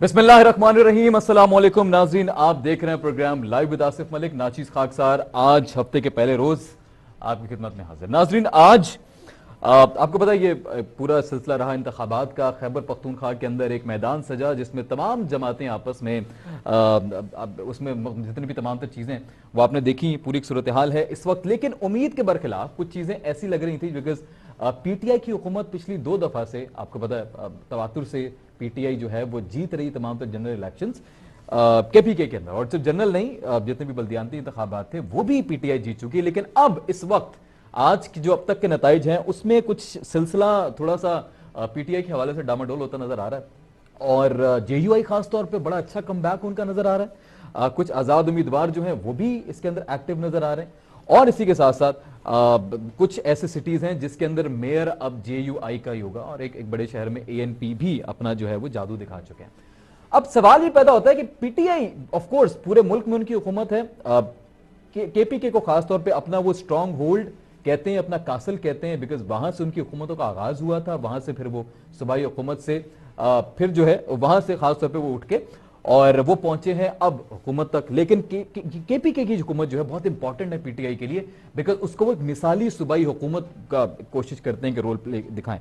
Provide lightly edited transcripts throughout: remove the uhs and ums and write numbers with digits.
बिस्मिल्लाहिर्रहमानिर्रहीम, अस्सलाम वालेकुम नाज़रीन। आप देख रहे हैं programme live with Asif Malik. नाचीज खाकसार आज हफ्ते के पहले रोज आपकी खिदमत में हाजिर। नाज़रीन, आज आपको पता है ये पूरा सिलसिला रहा इंतखाबात का। खैबर पख्तूनख्वा के अंदर एक मैदान सजा जिसमें तमाम जमातें आपस में उसमें जितनी भी तमाम तर चीज़ें वो आपने देखी, पूरी एक सूरत हाल है इस वक्त। लेकिन उम्मीद के बरखिलाफ कुछ चीज़ें ऐसी लग रही थी बिकॉज पीटीआई की हुकूमत पिछली 2 दफ़ा से आपको पता है तवातुर से पीटीआई जो है वो जीत रही तमाम तर जनरल इलेक्शंस केपीके के अंदर। और सिर्फ जनरल नहीं, जितने भी बल्दियाती इंतखाबात थे वो भी पीटीआई जीत चुकी है। लेकिन अब इस वक्त आज की जो अब तक के नताइज हैं उसमें कुछ सिलसिला थोड़ा सा पीटीआई के हवाले से डामाडोल होता नजर आ रहा है। और जेयूआई खासतौर पर बड़ा अच्छा कमबैक उनका नजर आ रहा है। कुछ आजाद उम्मीदवार जो हैं वो भी इसके अंदर एक्टिव नजर आ रहे हैं। और इसी के साथ साथ कुछ ऐसे सिटीज हैं जिसके अंदर मेयर अब जेयूआई का ही होगा। और एक बड़े शहर में एएनपी भी अपना जो है वो जादू दिखा चुके हैं। अब सवाल ये पैदा होता है कि पीटीआई ऑफ कोर्स पूरे मुल्क में उनकी हुकूमत है। केपीके को खासतौर पे अपना वो स्ट्रांग होल्ड कहते हैं, अपना कासल कहते हैं, बिकॉज वहां से उनकी हुकूमतों का आगाज हुआ था। वहां से फिर वो सूबाई हुकूमत से फिर जो है वहां से खासतौर पर वो उठ के और वो पहुंचे हैं अब हुकूमत तक। लेकिन केपीके की हुकूमत जो है बहुत इंपॉर्टेंट है पीटीआई के लिए, बिकॉज उसको वो एक मिसाली सूबाई हुकूमत का कोशिश करते हैं कि रोल प्ले दिखाएं।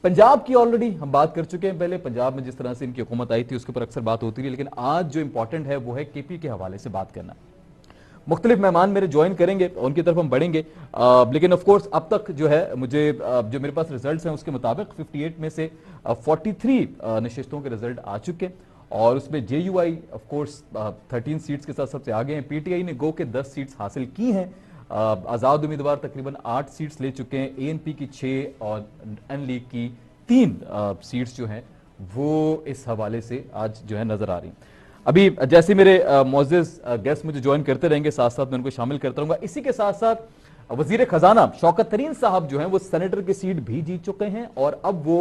पंजाब की ऑलरेडी हम बात कर चुके हैं पहले। पंजाब में जिस तरह से इनकी हुकूमत आई थी उसके ऊपर अक्सर बात होती रही, लेकिन आज जो इंपॉर्टेंट है वो है केपी के हवाले से बात करना। मुख्तलिफ मेहमान मेरे ज्वाइन करेंगे, उनकी तरफ हम बढ़ेंगे। लेकिन ऑफ कोर्स अब तक जो है मुझे जो मेरे पास रिजल्ट्स हैं उसके मुताबिक 58 में से 43 नशिस्तों के रिजल्ट आ चुके हैं। और उसमें जेयूआई ऑफ कोर्स 13 सीट्स के साथ सबसे आगे हैं। पीटीआई ने गो के 10 सीट्स हासिल की हैं। आजाद उम्मीदवार तकरीबन 8 सीट्स ले चुके हैं। एएनपी की 6 और एन लीग की 3 सीट्स जो हैं वो इस हवाले से आज जो है नजर आ रही। अभी जैसे मेरे मोअज़्ज़िज़ गेस्ट मुझे ज्वाइन करते रहेंगे, साथ साथ मैं उनको शामिल करता रहूंगा। इसी के साथ साथ वजीर खजाना शौकत तरीन साहब जो हैं वो सेनेटर की सीट भी जीत चुके हैं। और अब वो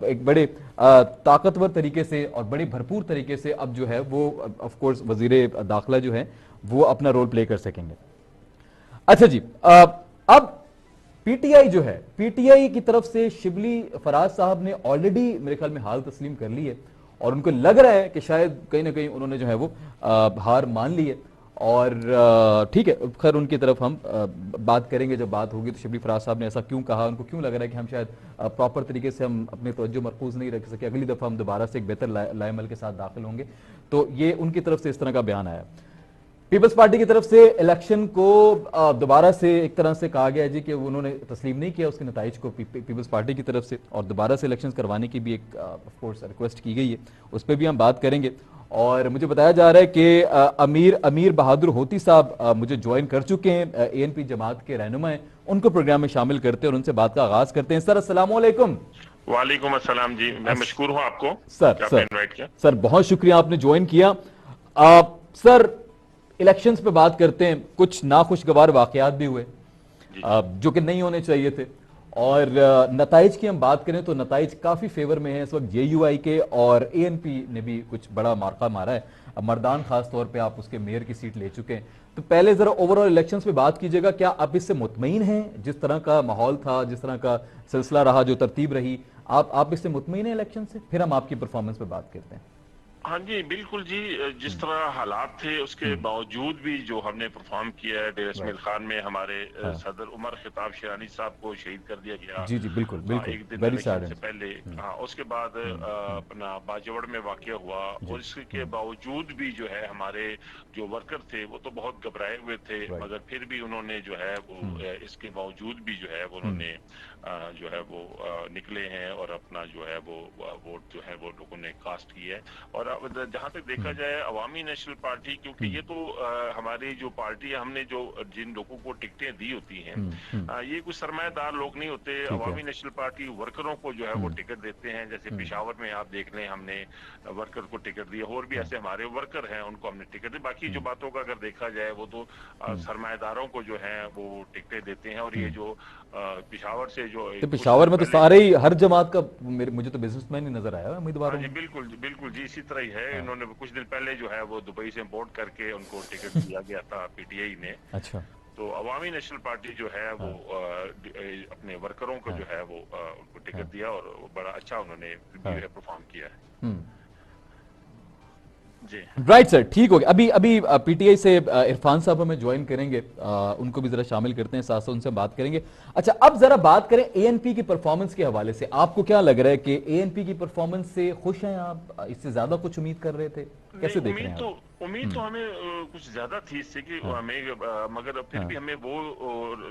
एक बड़े ताकतवर तरीके से और बड़े भरपूर तरीके से अब जो है वो ऑफ कोर्स वजीर दाखिला जो है वो अपना रोल प्ले कर सकेंगे। अच्छा जी, अब पीटीआई जो है, पीटीआई की तरफ से शिबली फराज साहब ने ऑलरेडी मेरे ख्याल में हाल तस्लीम कर ली है। और उनको लग रहा है कि शायद कहीं ना कहीं उन्होंने जो है वो हार मान ली है। और ठीक है, खैर उनकी तरफ हम बात करेंगे जब बात होगी। तो शिबली फराज साहब ने ऐसा क्यों कहा, उनको क्यों लग रहा है कि हम शायद प्रॉपर तरीके से हम अपने तवज्जो मरकूज नहीं रख सके, अगली दफा हम दोबारा से एक बेहतर लाएमल के साथ दाखिल होंगे। तो ये उनकी तरफ से इस तरह का बयान आया। पीपल्स पार्टी की तरफ से इलेक्शन को दोबारा से एक तरह से कहा गया जी कि उन्होंने तस्लीम नहीं किया उसके नताइज को पीपल्स पार्टी की तरफ से, और दोबारा से इलेक्शन करवाने की भी एक ऑफ कोर्स रिक्वेस्ट की गई है। उस पर भी हम बात करेंगे। और मुझे बताया जा रहा है कि अमीर बहादुर होती साहब मुझे ज्वाइन कर चुके हैं, एएनपी जमात के रहनुमा हैं। उनको प्रोग्राम में शामिल करते हैं और उनसे बात का आगाज करते हैं। सर अस्सलाम वालेकुम। वालेकुम अस्सलाम जी, मैं मशकूर हूं आपको सर इनवाइट किया। सर बहुत शुक्रिया आपने ज्वाइन किया। सर इलेक्शंस पे बात करते हैं। कुछ नाखुशगवार वाकयात भी हुए जो कि नहीं होने चाहिए थे। और नताइज की हम बात करें तो नताइज काफी फेवर में है इस वक्त जेयूआई के। और एएनपी ने भी कुछ बड़ा मार्का मारा है। मर्दान खास तौर पे आप उसके मेयर की सीट ले चुके हैं। तो पहले जरा ओवरऑल इलेक्शंस पे बात कीजिएगा, क्या आप इससे मुतमईन हैं? जिस तरह का माहौल था, जिस तरह का सिलसिला रहा, जो तरतीब रही, आप इससे मुतमईन हैं इलेक्शन से? फिर हम आपकी परफॉर्मेंस पे बात करते हैं। हाँ जी बिल्कुल जी, जिस तरह हालात थे उसके बावजूद भी जो हमने परफॉर्म किया है, डेर इस्माइल खान में हमारे सदर उमर खिताब शेरानी साहब को शहीद कर दिया गया। जी जी बिल्कुल बिल्कुल, एक दिन इलेक्शन से पहले। हाँ, उसके बाद अपना बाजवड़ में वाकया हुआ। और इसके बावजूद भी जो है हमारे जो वर्कर थे वो तो बहुत घबराए हुए थे, मगर फिर भी उन्होंने जो है वो इसके बावजूद भी जो है वो उन्होंने जो है वो निकले हैं और अपना जो है वो वोट जो है वो लोगों ने कास्ट किया है। और जहां तक देखा जाए अवामी नेशनल पार्टी, क्योंकि ये तो हमारी जो पार्टी है, हमने जो जिन लोगों को टिकटें दी होती हैं ये कुछ सरमायादार लोग नहीं होते। अवामी नेशनल पार्टी वर्करों को जो है वो टिकट देते हैं। जैसे पेशावर में आप देख लें, हमने वर्कर को टिकट दिया। और भी ऐसे हमारे वर्कर हैं उनको हमने टिकट दी। बाकी जो बातों का अगर देखा जाए वो तो सरमायादारों को जो है वो टिकटें देते हैं। और ये जो पेशावर से जो पेशावर में तो सारे ही हर जमात का मुझे तो बिजनेसमैन ही नजर आया उम्मीदवारों में। बिल्कुल बिल्कुल जी, इसी तरह ही है। इन्होंने कुछ दिन पहले जो है वो दुबई से इम्पोर्ट करके उनको टिकट दिया गया था पीटीआई ने। अच्छा। तो अवामी नेशनल पार्टी जो है वो अपने वर्करों को जो है वो उनको टिकट दिया और बड़ा अच्छा उन्होंने परफॉर्म किया है। जी राइट सर, ठीक हो गया। अभी अभी पीटीआई से इरफान साहब हमें ज्वाइन करेंगे, उनको भी जरा शामिल करते हैं, साथ साथ उनसे बात करेंगे। अच्छा, अब जरा बात करें एएनपी की परफॉर्मेंस के हवाले से। आपको क्या लग रहा है कि एएनपी की परफॉर्मेंस से खुश हैं आप? इससे ज्यादा कुछ उम्मीद कर रहे थे? नहीं, कैसे देख रहे हैं आप? उम्मीद तो हमें कुछ ज्यादा थी इससे कि हाँ हमें मगर फिर हाँ भी हमें वो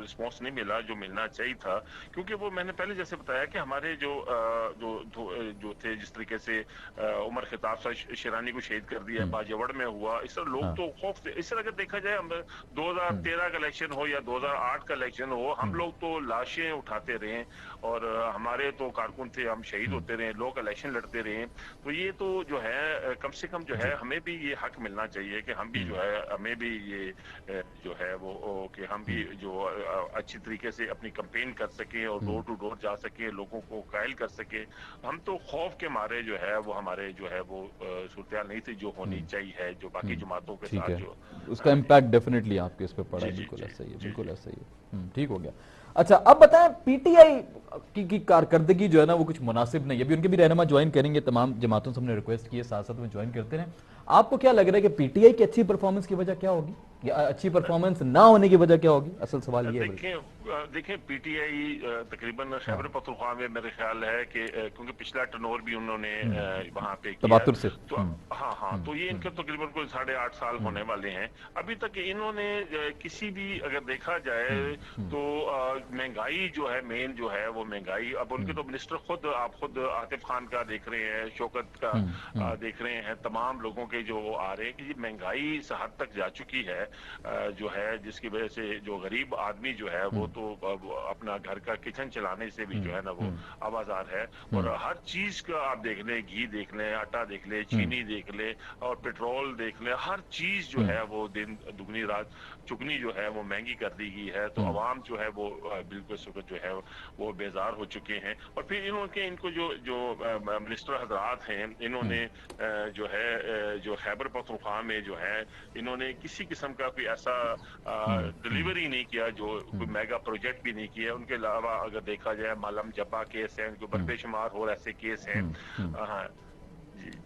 रिस्पॉन्स नहीं मिला जो मिलना चाहिए था, क्योंकि वो मैंने पहले जैसे बताया कि हमारे जो थे, जिस तरीके से उमर खिताब साहब शिरानी को शहीद कर दिया, बाजवड़ में हुआ, इस तरह लोग हाँ तो खौफ थे। इस तरह अगर देखा जाए, हम 2013 का इलेक्शन हो या 2008 का इलेक्शन हो, हम लोग तो लाशें उठाते रहे और हमारे तो कारकुन थे, हम शहीद होते रहे, लोग इलेक्शन लड़ते रहे। तो ये तो जो है कम से कम जो है हमें भी ये हक मिलना चाहिए कि हम भी जो है, हमें भी ये जो है वो कि हम भी जो अच्छी तरीके से अपनी कैंपेन कर सकें और डोर टू डोर जा सके, लोगों को कायल कर सके। हम तो खौफ के मारे जो है वो हमारे जो है वो सूरत नहीं थी जो होनी चाहिए है, जो बाकी जमातों के ठीक साथ है, जो। उसका इम्पैक्ट डेफिनेटली आपके इस पे पड़ा जी है, जी बिल्कुल जी ऐसा ही है, जी बिल्कुल जी। ऐसा ही है। ठीक हो गया। अच्छा, अब बताएं, पीटीआई की कारकर्दगी जो है ना वो कुछ मुनासिब नहीं है। अभी उनके भी रहनुमा ज्वाइन करेंगे, तमाम जमातों से हमने रिक्वेस्ट की है, साथ साथ में ज्वाइन करते हैं। आपको क्या लग रहा है कि पीटीआई की अच्छी परफॉर्मेंस की वजह क्या होगी, या अच्छी परफॉर्मेंस ना होने की वजह क्या होगी? असल सवाल ये है बल्कि। देखें पीटीआई तकरीबन हाँ खैबर पख्तूनख्वा में मेरे ख्याल है कि क्योंकि पिछला टर्नओवर भी उन्होंने वहां पे किया, तबातुर से। तो हाँ हाँ, तो ये इनके तकरीबन कोई 8.5 साल होने वाले हैं। अभी तक इन्होंने किसी भी अगर देखा जाए तो महंगाई जो है, मेन जो है वो महंगाई, अब उनके तो मिनिस्टर खुद, आप खुद आतिफ खान का देख रहे हैं, शौकत का देख रहे हैं, तमाम लोगों के जो वो आ रहे हैं कि ये महंगाई इस हद तक जा चुकी है जो है, जिसकी वजह से जो गरीब आदमी जो है वो तो अपना घर का किचन चलाने से भी जो है ना वो आवाजार है। और हर चीज का आप देख लें, घी देख लें, आटा देख लें, चीनी देख लें और पेट्रोल देख लें, हर चीज जो है वो दिन दुगनी रात चुगनी जो है वो महंगी कर दी गई है। तो आवाम जो है वो बिल्कुल इस वक्त जो है वो बेजार हो चुके हैं। और फिर इनको जो जो मिनिस्टर हजरात हैं, इन्होंने जो है जो खैबर पख्तूनख्वा में जो है इन्होंने किसी किस्म का कोई ऐसा डिलीवरी नहीं किया, जो कोई मेगा प्रोजेक्ट भी नहीं किया। उनके अलावा अगर देखा जाए, मालम जब्बा केस है, उनको बेशुमार और ऐसे केस हैं। हाँ जी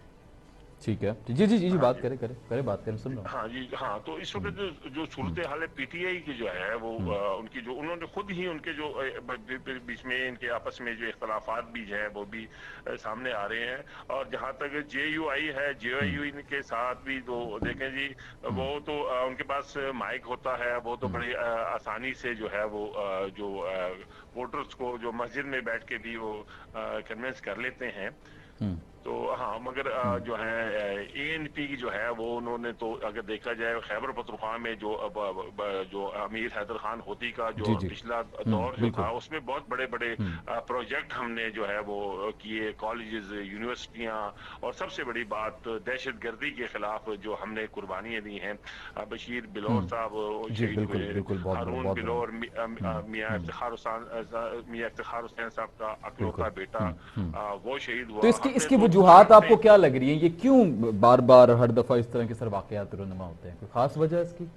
ठीक है, जी जी जी जी, हाँ बात जी करें करें करें, बात करें, सुन रहा हाँ जी हाँ। तो इस वक्त जो सूरत हाल है पीटीआई की जो है वो उनकी जो उन्होंने खुद ही उनके जो बीच में इनके आपस में जो इख्तलाफात भी हैं वो भी सामने आ रहे हैं। और जहाँ तक जेयूआई है, जेयूआई के साथ भी तो देखें जी, वो तो उनके पास माइक होता है, वो तो बड़ी आसानी से जो है वो जो वोटर्स को जो मस्जिद में बैठ के भी वो कन्विंस कर लेते हैं। हूँ। तो हाँ, मगर जो है एएनपी की जो है वो उन्होंने तो अगर देखा जाए खैबर पख्तूनख्वा में जो अमीर हैदर खान होती का जो जी जी, पिछला दौर जो था, बिल्कुल। उसमें बहुत बड़े बड़े प्रोजेक्ट हमने जो है वो किए, कॉलेजेस, यूनिवर्सिटियां, और सबसे बड़ी बात दहशतगर्दी के खिलाफ जो हमने कुर्बानियां दी हैं। बशीर बिलोर साहब जी शहीद बिल्कुल हुए, बिल्कुल, बहुत बड़ा, हारून बहुत बड़ा। बिलोर, मियाँ इफ्तिखार हुसैन साहब का अकलौता बिल्कुल। बेटा वो शहीद तो हुआ। इसकी हमने इसकी तो वजूहात हमने आपको क्या लग रही है? ये क्यों बार बार हर दफा इस तरह के सर वाकयात रुनुमा होते हैं? कोई खास वजह है इसकी?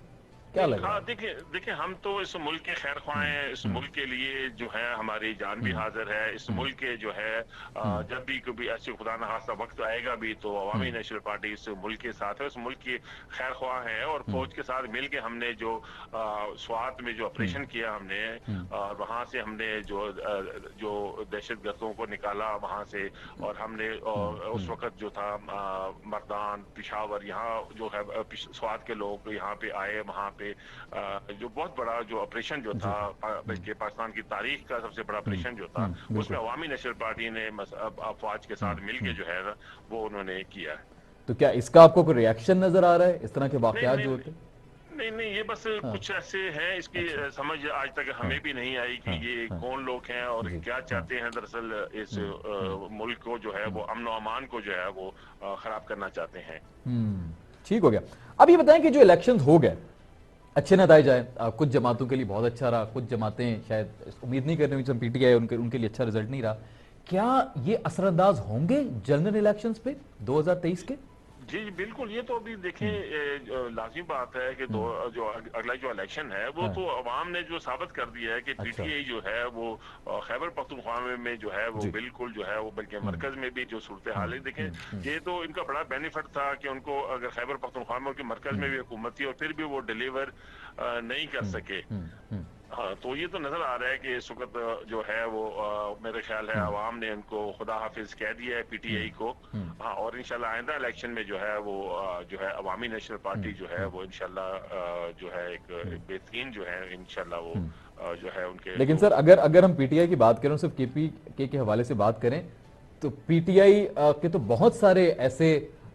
क्या नहीं, लग रहा हाँ, है? देखिए देखिए, हम तो इस मुल्क के खैर ख्वाह हैं, इस मुल्क के लिए जो है हमारी जान भी हाजिर है। इस मुल्क के जो है जब भी कभी ऐसे खुदा न खास्ता वक्त आएगा भी तो अवामी नेशनल पार्टी इस मुल्क के साथ है, इस मुल्क की खैर ख्वाह है। और फौज के साथ मिल के हमने जो स्वात में जो ऑपरेशन किया हमने, वहाँ से हमने जो दहशत गर्दों को निकाला वहाँ से, और हमने उस वक्त जो था मर्दान, पिशावर, यहाँ जो है स्वात के लोग यहाँ पे आए, वहाँ पे जो बहुत बड़ा जो ऑपरेशन जो था, बल्कि पाकिस्तान की तारीख का सबसे बड़ा ऑपरेशन जो था, उसमें बिल्कुल। अवामी नेशनल पार्टी ने अफवाज के साथ मिलके जो है वो उन्होंने किया है। तो क्या इसका आपको कोई रिएक्शन नजर आ रहा है, इस तरह के नहीं वाकयात नहीं जो होते हैं? नहीं नहीं, ये बस हाँ, कुछ ऐसे हैं, इसकी अच्छा, समझ आज तक हाँ हमें भी नहीं आई कि हाँ ये हाँ, कौन लोग हैं और जी क्या हाँ, चाहते हैं। दरअसल इस मुल्क को जो है वो अमन और अमान को जो है वो खराब करना चाहते हैं। ठीक हो गया। अब ये बताएं कि जो इलेक्शंस हो गए, अच्छे नतीजे आए, कुछ जमातों के लिए बहुत अच्छा रहा, कुछ जमातें शायद उम्मीद नहीं कर रही थी, पीटीआई उनके लिए अच्छा रिजल्ट नहीं रहा। क्या ये असरअंदाज होंगे जनरल इलेक्शंस पे 2023 के? जी जी, बिल्कुल। ये तो अभी देखें लाजमी बात है कि जो अगला जो इलेक्शन है वो हाँ, तो अवाम ने जो साबित कर दिया है कि अच्छा, पीटीआई जो है वो खैबर पख्तूनख्वा में जो है वो जी, बिल्कुल जो है वो, बल्कि मरकज में भी जो सूरत हाल है देखें, हम्म, ये तो इनका बड़ा बेनिफिट था कि उनको अगर खैबर पख्तूनख्वा में उनकी मरकज में भी हुकूमत थी और फिर भी वो डिलीवर नहीं कर सके। हम्म, हाँ, तो ये तो नजर आ रहा है कि इस वक्त जो है वो मेरे ख्याल है अवाम ने उनको खुदा हाफिज कह दिया है पीटीआई को। हाँ, और इंशाल्लाह आइंदा इलेक्शन में जो है वो जो है अवामी नेशनल पार्टी जो है वो इंशाल्लाह जो है एक बेहतरीन जो है इंशाल्लाह वो जो है उनके लेकिन जो सर अगर अगर हम पीटीआई की बात करें, सिर्फ केपी के हवाले से बात करें, तो पीटीआई के तो बहुत सारे ऐसे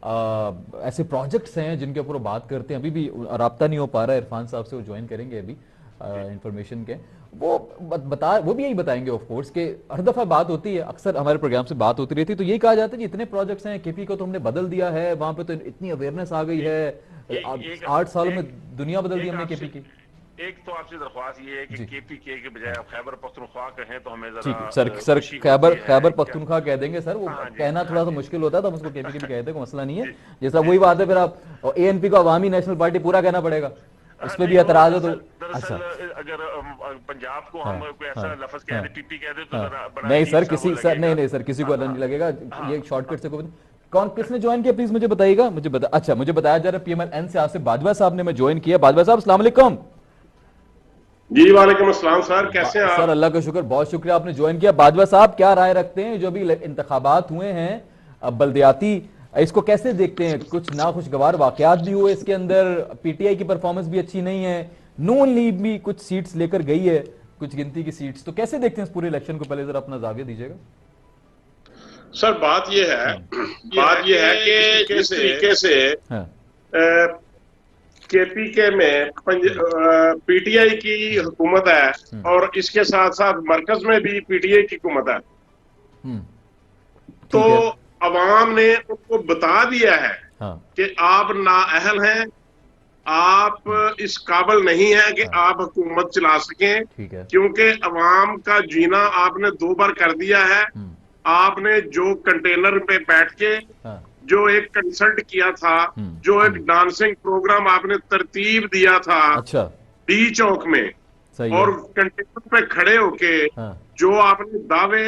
प्रोजेक्ट्स हैं जिनके ऊपर वो बात करते हैं। अभी भी राब्ता नहीं हो पा रहा है इरफान साहब से, वो ज्वाइन करेंगे अभी इंफॉर्मेशन के। वो भी यही बताएंगे ऑफ कोर्स के हर दफा बात होती है, अक्सर हमारे प्रोग्राम से बात होती रहती है, तो ये कहा जाता है कि इतने प्रोजेक्ट्स हैं, केपी को तो हमने बदल दिया है, वहां पे तो इतनी अवेयरनेस आ गई है, एक एक 8 सालों में एक दुनिया बदल दी एक हमने आपसे केपी की। एक तो आपसे दरख्वास्त ये है कि जी, केपीके के बजाय आप खैबर पख्तूनख्वा कहें तो हमें जरा ठीक है सर। सर खुशी खैबर होती है खैबर क्या। पख्तूनख्वा कह देंगे सर, वो हाँ जी, कहना हाँ थोड़ा सा जी। मुश्किल होता है, तो हम उसको केपी के भी कहते हैं, कोई मसला नहीं है। जी जैसा जी वही बात है, जी। फिर आप एएनपी को अवामी नेशनल पार्टी पूरा कहना पड़ेगा, उस पर नहीं, भी वो एतराज हो तो। दरअसल दरअसल अच्छा, अगर पंजाब को हाँ, हम कोई हाँ, ऐसा लफ्ज कह हाँ, दे, पीपी कह दे, तो हाँ, जरा बड़ा नहीं अजीब सर, सा वो किसी सर नहीं लगेगा। नहीं सर, किसी को हाँ अलग हाँ नहीं लगेगा, हाँ ये शॉर्टकट से कोई कौन किसने ज्वाइन किया, प्लीज मुझे बताइएगा। अच्छा, मुझे बताया जा रहा है पीएमएल से आसिफ बाजवा साहब ने मैं ज्वाइन किया। बाजवा साहब अस्सलाम वालेकुम। जी वालेकुम अस्सलाम सर, कैसे हैं सर आप? अल्लाह का शुक्र, बहुत शुक्रिया आपने ज्वाइन किया। बाजवा साहब क्या राय रखते हैं जो भी इंतखाबात हुए हैं बल्दियाती, इसको कैसे देखते हैं? कुछ नाखुशगवार वाकयात भी हुए इसके अंदर, पीटीआई की परफॉर्मेंस भी अच्छी नहीं है, नून लीग भी कुछ सीट्स लेकर गई है, कुछ गिनती की सीट्स, तो कैसे देखते हैं इस पूरे इलेक्शन को? पहले जरा अपना जाविया दीजिएगा। सर बात ये है कि जिस तरीके से हाँ, केपीके में पीटीआई की हुकूमत है और इसके साथ साथ मरकज में भी पीटीआई की हुकूमत है, हम्म, तो ठीक है, अवाम ने उनको बता दिया है हाँ, कि आप नाअहल हैं, आप इस काबिल नहीं है कि हाँ, आप हुकूमत चला सकें, ठीक है, क्योंकि अवाम का जीना आपने 2 बार कर दिया है। आपने जो कंटेनर पे बैठ के हाँ, जो एक कंसल्ट किया था, जो एक डांसिंग प्रोग्राम आपने तरतीब दिया था अच्छा, डी चौक में, सही है, और कंटेनर पे खड़े होके हाँ, जो आपने दावे,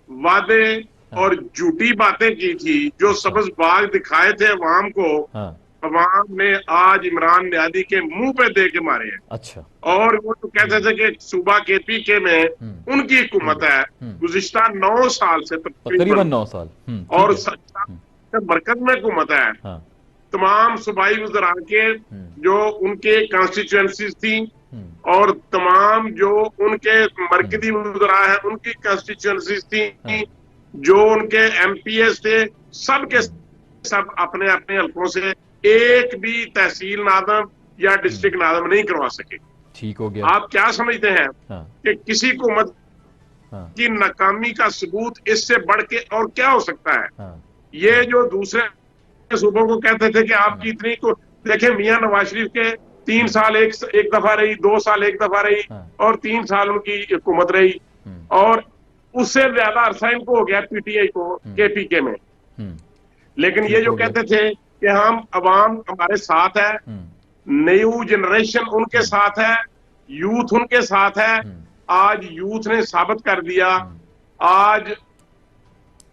वादे हाँ, और झूठी बातें की थी, जो अच्छा, सब्ज बाग दिखाए थे अवाम को, हाँ, अवाम ने आज इमरान नियादी के मुंह पे दे के मारे हैं। अच्छा, और वो तो कहते थे कि सूबा केपीके में उनकी हुकूमत है गुज़िश्ता 9 साल से तकरीबन तकरीबन, 9 साल, और ठीक है, मरकज में हुकूमत है। हाँ, तमाम सूबाई वज़रा के जो उनके कॉन्स्टिट्यूएंसीज थी और तमाम जो उनके मरकजी वज़रा है उनकी कॉन्स्टिट्यूएंसीज थी, जो उनके एमपीएस थे, सब के सब अपने अपने हल्कों से एक भी तहसील नादम या डिस्ट्रिक्ट नादम नहीं करवा सके। ठीक हो गया, आप क्या समझते हैं हाँ, कि किसी हुकूमत हाँ, की नाकामी का सबूत इससे बढ़ के और क्या हो सकता है? हाँ, ये जो दूसरे सूबों को कहते थे कि आपकी इतनी को देखें, मियां नवाज शरीफ के 3 साल एक दफा रही, 2 साल एक दफा रही, हाँ, और 3 साल उनकी हुकूमत रही, और उससे ज्यादा अरसा इनको हो गया पीटीआई को केपीके में। लेकिन ये ठीक जो हो गया, कहते थे कि हम अवाम हमारे साथ है, न्यू जनरेशन उनके साथ है, यूथ उनके साथ है, आज यूथ ने साबित कर दिया, आज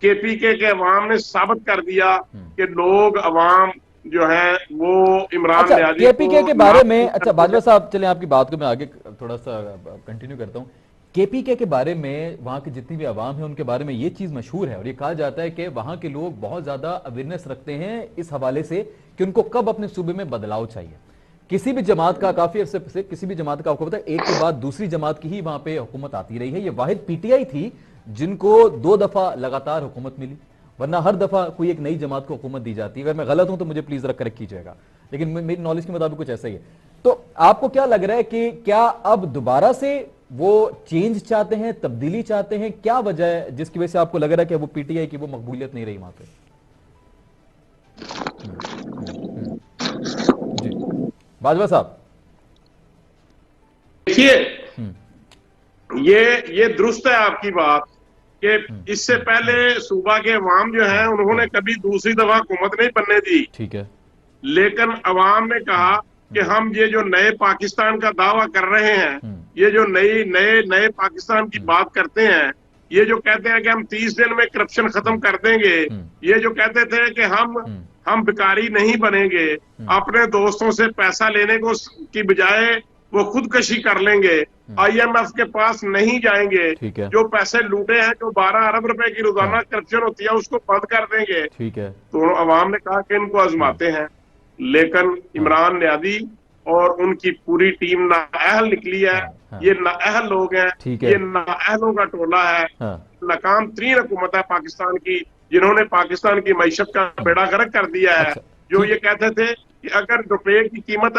केपीके के अवाम ने साबित कर दिया कि लोग अवाम जो है वो इमरान अच्छा, नियाज़ी केपीके को के बारे में, अच्छा बाजवा साहब चले आपकी बात को मैं आगे थोड़ा सा कंटिन्यू करता हूँ। केपीके के बारे में वहां की जितनी भी आवाम है उनके बारे में ये चीज मशहूर है और ये कहा जाता है कि वहां के लोग बहुत ज्यादा अवेयरनेस रखते हैं इस हवाले से कि उनको कब अपने सूबे में बदलाव चाहिए। किसी भी जमात का, काफी अरसे से किसी भी जमात का, आपको पता है एक के बाद दूसरी जमात की ही वहां पे हुकूमत आती रही है। ये वाहिद पीटीआई थी जिनको 2 दफा लगातार हुकूमत मिली, वरना हर दफा कोई एक नई जमात को हुकूमत दी जाती है। अगर मैं गलत हूं तो मुझे प्लीज करेक्ट कीजिएगा, लेकिन मेरी नॉलेज के मुताबिक कुछ ऐसा ही है। तो आपको क्या लग रहा है कि क्या अब दोबारा से वो चेंज चाहते हैं, तब्दीली चाहते हैं? क्या वजह है जिसकी वजह से आपको लग रहा है कि वो पीटीआई की वो मकबूलियत नहीं रही वहां पे? जी बाजवा साहब। देखिए, ये दुरुस्त है आपकी बात कि इससे पहले सूबा के अवाम जो है उन्होंने कभी दूसरी दफा हुकूमत नहीं बनने दी, ठीक है, लेकिन अवाम ने कहा कि हम ये जो नए पाकिस्तान का दावा कर रहे हैं, ये जो नए नए पाकिस्तान की बात करते हैं, ये जो कहते हैं कि हम 30 दिन में करप्शन खत्म कर देंगे, ये जो कहते थे कि हम भिखारी नहीं बनेंगे, अपने दोस्तों से पैसा लेने को की बजाय वो खुदकशी कर लेंगे, IMF के पास नहीं जाएंगे, जो पैसे लूटे हैं, जो 12 अरब रुपए की रोजाना करप्शन होती है उसको बंद कर देंगे। ठीक है, तो अवाम ने कहा कि इनको आजमाते हैं, लेकिन इमरान न्यादी और उनकी पूरी टीम नाअहल निकली है। ये नाअहल लोग हैं, ये नाअहलों का टोला है, नाकाम तरीन हुकूमत है पाकिस्तान की, जिन्होंने पाकिस्तान की मईशत का बेड़ा गर्क कर दिया है। जो ये कहते थे कि अगर रुपए की कीमत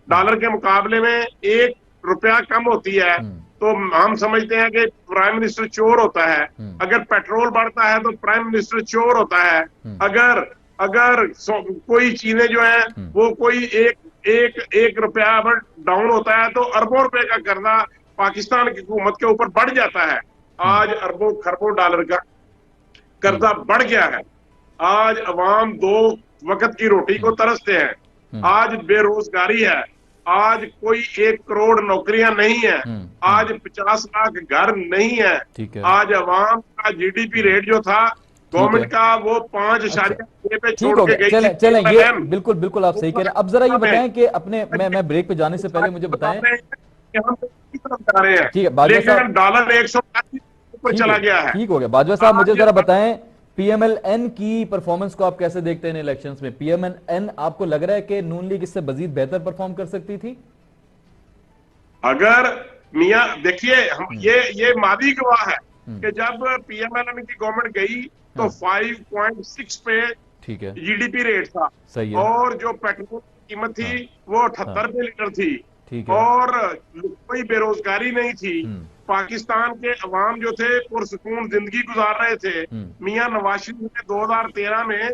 डॉलर के मुकाबले में 1 रुपया कम होती है तो हम समझते हैं कि प्राइम मिनिस्टर चोर होता है, अगर पेट्रोल बढ़ता है तो प्राइम मिनिस्टर चोर होता है, अगर कोई चीजें जो है वो कोई एक रुपया डाउन होता है तो अरबों रुपए का कर्जा पाकिस्तान की हुकूमत के ऊपर बढ़ जाता है। आज अरबों खरबों डॉलर का कर्जा बढ़ गया है। आज अवाम 2 वक्त की रोटी को तरसते हैं। आज बेरोजगारी है, आज कोई 1 करोड़ नौकरियां नहीं है, आज 50 लाख घर नहीं है। आज अवाम का GDP रेट जो था गवर्नमेंट का वो 5.6 पे छोड़ के गई। चलें ये बिल्कुल बिल्कुल आप सही कह रहे हैं। अब जरा ये बताएं कि अपने मैं ब्रेक पे जाने से पहले मुझे बताएं कि हम जा रहे हैं, ठीक है बाजवा साहब, डॉलर 180 ऊपर चला गया है। ठीक हो गया। बाजवा साहब मुझे जरा बताएं PMLN की परफॉर्मेंस को आप कैसे देखते हैं इन इलेक्शंस में? PMLN आपको लग रहा है कि नून लीग इससे मजीद बेहतर परफॉर्म कर सकती थी? अगर मियां देखिए, ये मादी गवाह है कि जब PMLN की गवर्नमेंट गई तो 5.6 पे ठीक है GDP रेट था, सही है, और जो पेट्रोल की कीमत थी वो 78 रुपए लीटर थी, ठीक है, और कोई बेरोजगारी नहीं थी। पाकिस्तान के अवाम जो थे पुरसुकून जिंदगी गुजार रहे थे। मियां नवाज शरीफ ने 2013 में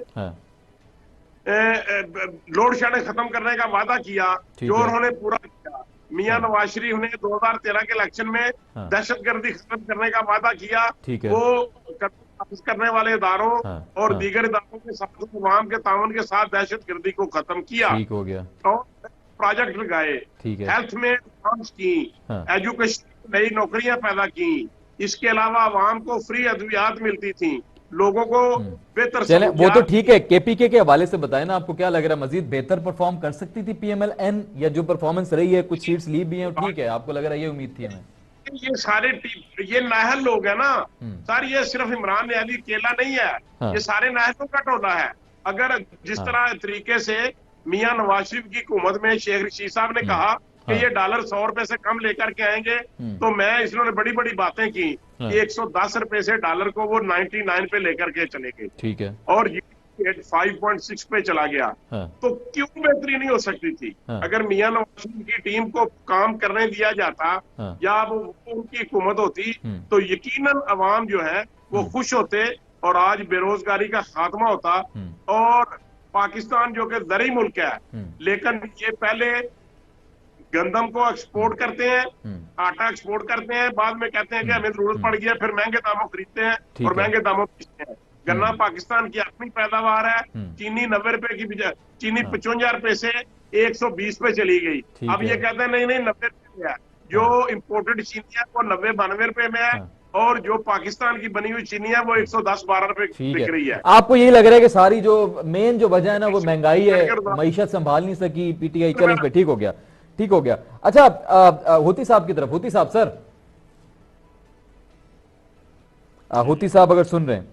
लोड शेडिंग खत्म करने का वादा किया, जो उन्होंने पूरा किया। मियां नवाज शरीफ ने 2013 के इलेक्शन में दहशतगर्दी खत्म करने का वादा किया, वो वापस करने वाले इदारों और दीगर इदारों के साथ अवाम के ताउन के साथ दहशतगर्दी को खत्म किया। ठीक हो गया। तो प्रोजेक्ट लगाए, हेल्थ में रिफॉर्म्स की, एजुकेशन नई नौकरियां पैदा की, इसके अलावा अवाम को फ्री अद्वियात मिलती थी, लोगों को बेहतर। चलें वो तो ठीक है, KPK के हवाले से बताएं ना, आपको क्या लग रहा है मजीद बेहतर परफॉर्म कर सकती थी PMLN, या जो परफॉर्मेंस रही है, कुछ सीट्स ली भी हैं, ठीक है, आपको लग रहा है ये उम्मीद थी हमें? ये सारे ये नाहल लोग है ना सर, ये सिर्फ इमरान न्यादी अकेला नहीं है, ये सारे नाहलों का टोला है। अगर जिस तरह तरीके से मियां नवाज शरीफ की हुकूमत में शेख रशीद साहब ने कहा कि ये डॉलर 100 रुपए से कम लेकर के आएंगे, तो मैं इन्होंने बड़ी बड़ी बातें की कि 110 रुपए से डॉलर को वो 99 पे लेकर के चले गए, ठीक है, और 5.6 पे चला गया। तो क्यों बेहतरी नहीं हो सकती थी? अगर मियां नवाज शरीफ की टीम को काम करने दिया जाता या वो उनकी हुकूमत होती तो यकीनन अवाम जो है वो खुश होते और आज बेरोजगारी का खात्मा होता। और पाकिस्तान जो कि ज़री मुल्क है, लेकिन ये पहले गंदम को एक्सपोर्ट करते हैं, आटा एक्सपोर्ट करते हैं, बाद में कहते हैं कि हमें जरूरत पड़ गई है, फिर महंगे दामों खरीदते हैं और महंगे दामों बेचते हैं। गन्ना पाकिस्तान की अपनी पैदावार है, चीनी 90 रुपए की बजाय चीनी 55 रुपए से 120 पे चली गई। अब ये कहते हैं नहीं 90 रुपए है, जो इम्पोर्टेड चीनी है वो 90-92 रुपए में है, और जो पाकिस्तान की बनी हुई चीनी है वो 110-12 रुपए बिक रही है। आपको यही लग रहा है कि सारी जो मेन जो वजह है ना वो महंगाई है, मईशत संभाल नहीं सकी PTI, चलो पे ठीक हो गया, ठीक हो गया। अच्छा होती साहब की तरफ, होती साहब सर, होती साहब अगर सुन रहे हैं?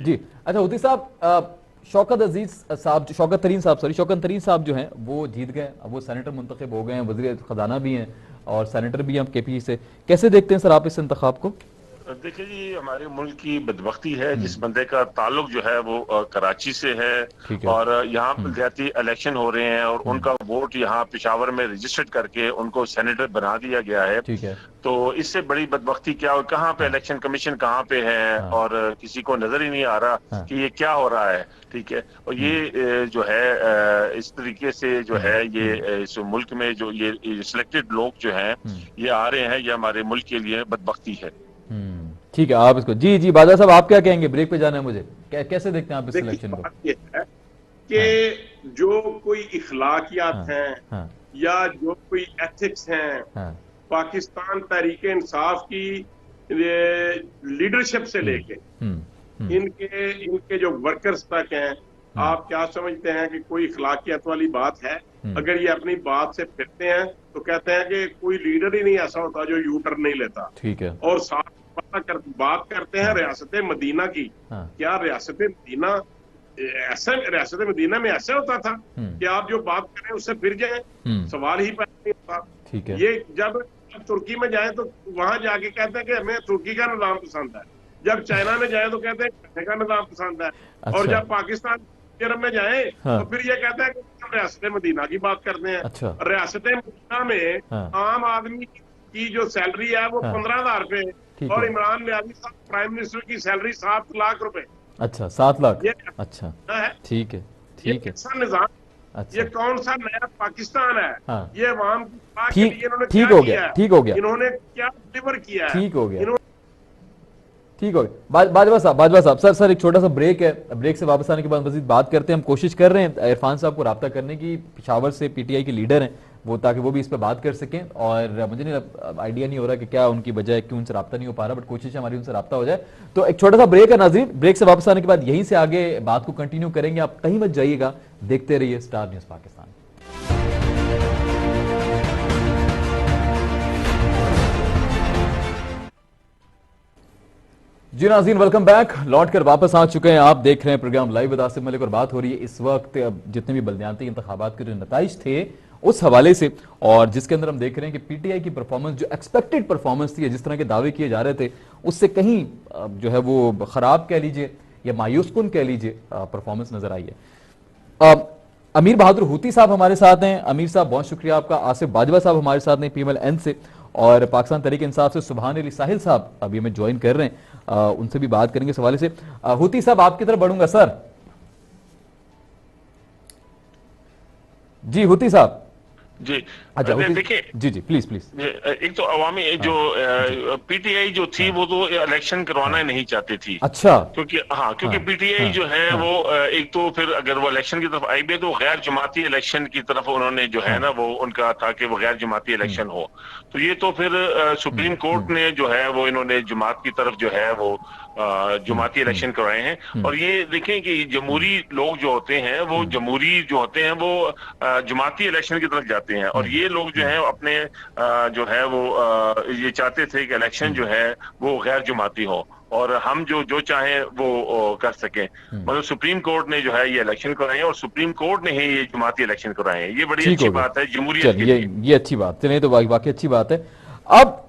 जी अच्छा होती साहब, शौकत तरीन साहब जो हैं वो जीत गए, अब वो सेनेटर मुंतखब हो गए हैं, वज़ीर खजाना भी हैं और सेनेटर भी हैं KPI से। कैसे देखते हैं सर आप इस इंतखाब को? देखिए जी, हमारे मुल्क की बदबख्ती है, जिस बंदे का ताल्लुक जो है वो कराची से है और यहाँ पर जाती इलेक्शन हो रहे हैं और उनका वोट यहाँ पेशावर में रजिस्टर्ड करके उनको सेनेटर बना दिया गया है। तो इससे बड़ी बदबख्ती क्या हो, कहाँ पे इलेक्शन कमीशन कहाँ पे है और किसी को नजर ही नहीं आ रहा कि ये क्या हो रहा है। ठीक है, और ये जो है इस तरीके से जो है ये इस मुल्क में जो ये सिलेक्टेड लोग जो हैं ये आ रहे हैं, ये हमारे मुल्क के लिए बदबख्ती है। ठीक है, आप इसको जी जी बादशाह साहब आप क्या कहेंगे? ब्रेक पे जाना है मुझे, कैसे देखते हैं आप इस देखिए, सिलेक्शन को? बात ये है कि जो कोई इखलाकियात हाँ, हैं हाँ, या जो कोई एथिक्स हैं, हाँ, पाकिस्तान तहरीक इंसाफ की लीडरशिप से लेके हम्म, हम्म, इनके इनके जो वर्कर्स तक हैं, आप क्या समझते हैं कि कोई इखलाकियत वाली बात है? अगर ये अपनी बात से फिरते हैं तो कहते हैं कि कोई लीडर ही नहीं ऐसा होता जो यू टर्न नहीं लेता। ठीक है, और साथ बात करते हैं रियासत मदीना की। हाँ, क्या रियासत मदीना ऐसा, रियासत मदीना में ऐसा होता था कि आप जो बात करें उससे फिर जाए? सवाल ही पैदा नहीं होता। ठीक है, ये जब तुर्की में जाए तो वहां जाके कहते हैं कि हमें तुर्की का निजाम पसंद है, जब चाइना में जाए तो कहते हैं चाइना का निजाम पसंद है, और अच्छा, जब पाकिस्तान में जाए हाँ, तो फिर ये कहता है कि हम रियासत मदीना की बात करते हैं। अच्छा, रियासत मदीना में हाँ, आम आदमी की जो सैलरी है वो हाँ, 15,000 रुपए, ठीक और है, इमरान नियाज़ी साहब प्राइम मिनिस्टर की सैलरी 7 लाख रुपए। अच्छा 7 लाख, ये अच्छा, है, ठीक है, ये ठीक है, कैसा निजाम, अच्छा, ये कौन सा नया पाकिस्तान है? हाँ, ये अवाम की बात के ठीक लिए इन्होंने ठीक क्या हो किया गया, है? ठीक हो गया, इन्होंने क्या डिलीवर किया है? ठीक हो गया, इन्होंने ठीक हो गया। बाजवा साहब सर एक छोटा सा ब्रेक है, ब्रेक से वापस आने के बाद मजीद बात करते हैं। हम कोशिश कर रहे हैं इरफान साहब को राब्ता करने की, पिशावर से पीटीआई के लीडर हैं वो, ताकि वो भी इस पर बात कर सकें। और मुझे नहीं आइडिया नहीं हो रहा कि क्या उनकी वजह है, क्यों उनसे राब्ता नहीं हो पा रहा, बट कोशिश है हमारी उनसे राब्ता हो जाए। तो एक छोटा सा ब्रेक है नाज़रीन, ब्रेक से वापस आने के बाद यहीं से आगे बात को कंटिन्यू करेंगे। आप कहीं मत जाइएगा, देखते रहिए स्टार न्यूज़ पाकिस्तान। जी नाज़रीन, वेलकम बैक। लौट कर वापस आ चुके हैं, आप देख रहे हैं programme live with Asif Malik, और बात हो रही है इस वक्त जितने भी बलदियाती इंतखाबात के जो नताइज थे उस हवाले से, और जिसके अंदर हम देख रहे हैं कि पीटीआई की परफॉर्मेंस जो एक्सपेक्टेड परफॉर्मेंस थी, जिस तरह के दावे किए जा रहे थे उससे कहीं जो है वो खराब कह लीजिए या मायूस कुन कह लीजिए परफॉर्मेंस नजर आई है। अमीर बहादुर हूती साहब हमारे साथ हैं। अमीर साहब बहुत शुक्रिया आपका। आसिफ बाजवा साहब हमारे साथ हैं PMLN से, और पाकिस्तान तहरीक इंसाफ से सुभान अली साहिल साहब अभी हमें ज्वाइन कर रहे हैं, उनसे भी बात करेंगे इस हवाले से। हूती साहब आपकी तरफ बढ़ूंगा सर। जी हूती साहब। जी अच्छा देखिए, जी जी प्लीज प्लीज। एक तो अवामी जो पीटीआई जो थी वो तो इलेक्शन करवाना नहीं चाहती थी। अच्छा, क्योंकि पीटीआई जो है वो एक तो फिर अगर वो इलेक्शन की तरफ आई भी तो गैर जमाती इलेक्शन की तरफ उन्होंने जो है ना वो उनका था कि वो गैर जमाती इलेक्शन हो। तो ये तो फिर सुप्रीम कोर्ट ने जो है वो इन्होंने जमात की तरफ जो है वो जमाती इलेक्शन करवाए हैं। और ये देखें कि जमहूरी लोग जो होते हैं वो जमहूरी जो होते हैं वो जमाती इलेक्शन की तरफ जाते हैं, और ये लोग जो है अपने जो है वो ये चाहते थे कि इलेक्शन जो है वो गैर जमाती हो और हम जो चाहें वो कर सकें। मतलब सुप्रीम कोर्ट ने जो है ये इलेक्शन कराए हैं, और सुप्रीम कोर्ट ने ही ये जमाती इलेक्शन कराए हैं। ये बड़ी अच्छी बात है जमहूरियत के लिए। ये अच्छी बात, चलिए तो वाकई अच्छी बात है। अब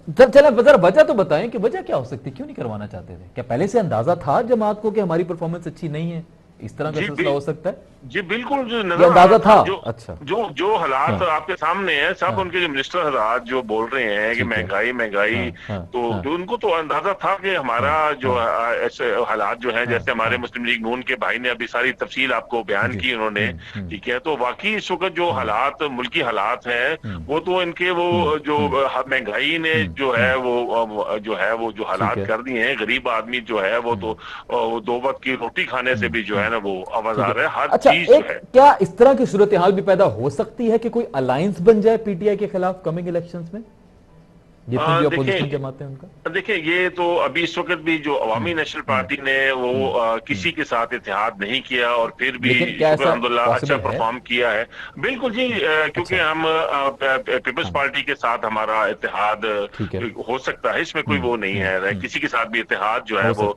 चले जरा वजह तो बताएं कि वजह क्या हो सकती है, क्यों नहीं करवाना चाहते थे? क्या पहले से अंदाजा था जमात को कि हमारी परफॉर्मेंस अच्छी नहीं है, इस तरह का सिलसिला हो सकता है? जी बिल्कुल, जो अंदाजा था। अच्छा, जो हालात आपके सामने हैं सब, उनके जो मिनिस्टर हजरात जो बोल रहे हैं कि महंगाई तो जो उनको तो अंदाजा था कि हमारा जो ऐसे हालात जो है, जैसे हमारे मुस्लिम लीग नून के भाई ने अभी सारी तफसील आपको बयान की उन्होंने, ठीक है। तो वाकई इस वक्त जो हालात मुल्की हालात हैं वो तो इनके वो जो महंगाई ने जो है वो जो हालात कर दिए हैं, गरीब आदमी जो है वो तो 2 वक्त की रोटी खाने से भी जो है ना वो आवाज आ रहा है हर चीज जो है। क्या इस तरह की सूरत हाल भी पैदा हो सकती है कि कोई अलायंस बन जाए पीटीआई के खिलाफ कमिंग इलेक्शंस में? जितनी भी अपोजिशन जमाते हैं उनका, देखिए ये तो अभी इस वक्त भी जो अवामी नेशनल पार्टी ने वो किसी के साथ इत्तेहाद नहीं किया और फिर भी अल्हम्दुलिल्लाह अच्छा परफॉर्म किया है। बिल्कुल जी, क्योंकि हम पीपल्स पार्टी के साथ हमारा इत्तेहाद हो सकता है, इसमें कोई वो नहीं है। किसी के साथ भी इत्तेहाद जो है वो